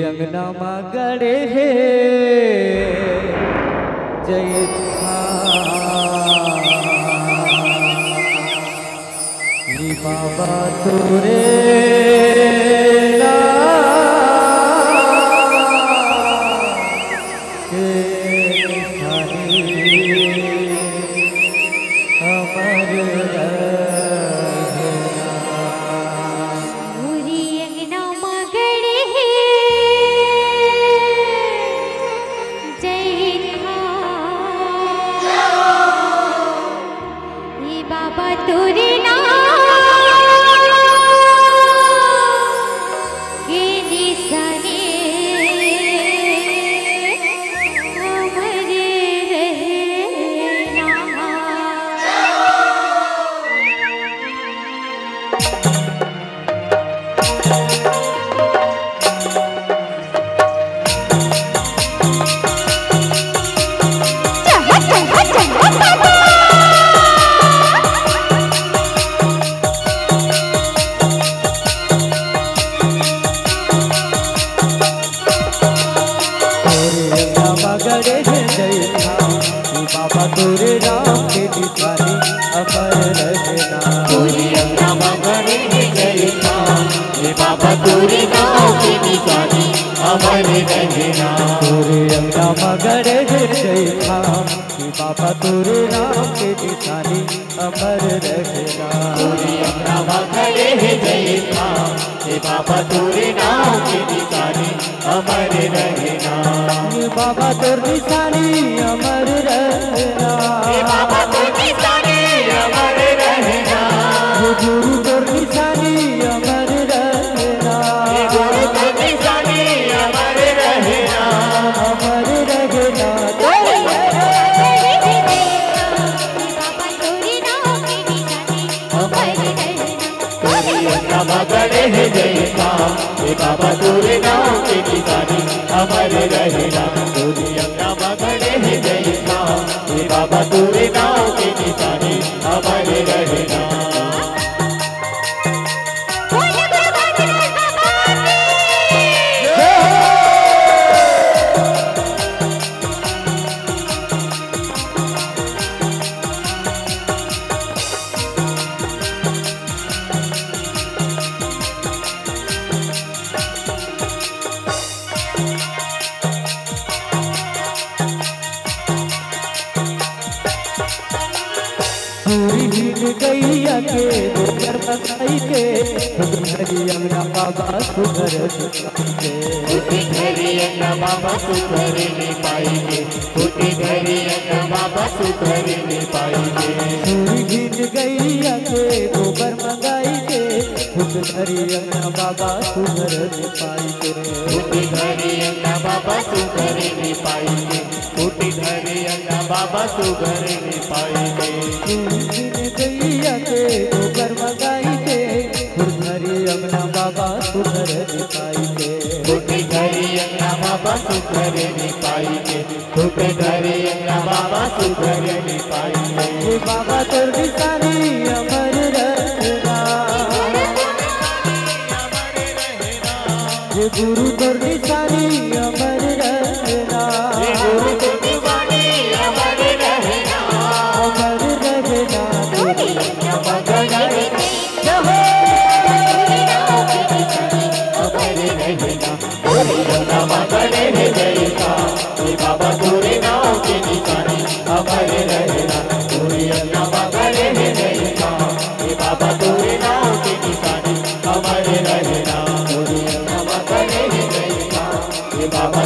अंगना गड़े है जय बाबा तोरे बाबा तोरे राम के निशानी अमर रहना। तोरे अंगना गड़े है जय राम हे बाबा तोरे राम के निशानी अमर रहना। तोरे अंगना गड़े है जय राम हे बाबा तोरे राम के निशानी अमर रहना। तोरे अंगना गड़े है जय राम हे बाबा तोरे राम के निशानी अमर रहना। बाबा तोर निशानी अमर रहना। बाबा तोर निशानी अमर रहना। गुरु तोर निशानी अमर रहना। गुरु तोर निशानी अमर रहना। अमर रहना। बाबा गड़े है जय राम हे बाबा तोरे नाम के निशानी अमर रहना। तोरे अंगना गड़े है जय राम हे बाबा तोरे नाम के निशानी अमर रहना। गैया के गोबर बताई के घरी अंगना बाबा सुधर के घरी अंगना बाबा सुधर नहीं पाएंगे। घरी अंगना बाबा सुधर नहीं पाएंगे। गीत गैया के गोबर मंगाई के घरी अंगना बाबा सुधर नहीं पाएंगे। घरी अंगना बाबा सुधर नहीं पाएंगे। घरी अंगना बाबा सुधर नहीं पाएंगे। गैया के गोबर मंगाई के घरी अंगना बाबा सुधर नहीं पाएंगे। घरी अंगना बाबा सुधर नहीं पाएंगे। घरी अंगना बाबा सुधर नहीं पाएंगे। बाबा तोर निशानी अमर रहना। गुरु तोर निशानी अमर रहना। गुरु तोर निशानी अमर रहना। अमर रहना। तोरे अंगना गड़े है जय राम हे बाबा तोरे नाम के निशानी अमर रहना। तोरे अंगना गड़े है जय राम हे बाबा तोरे नाम के निशानी अमर रहना। तोरे अंगना गड़े है जय राम हे बाबा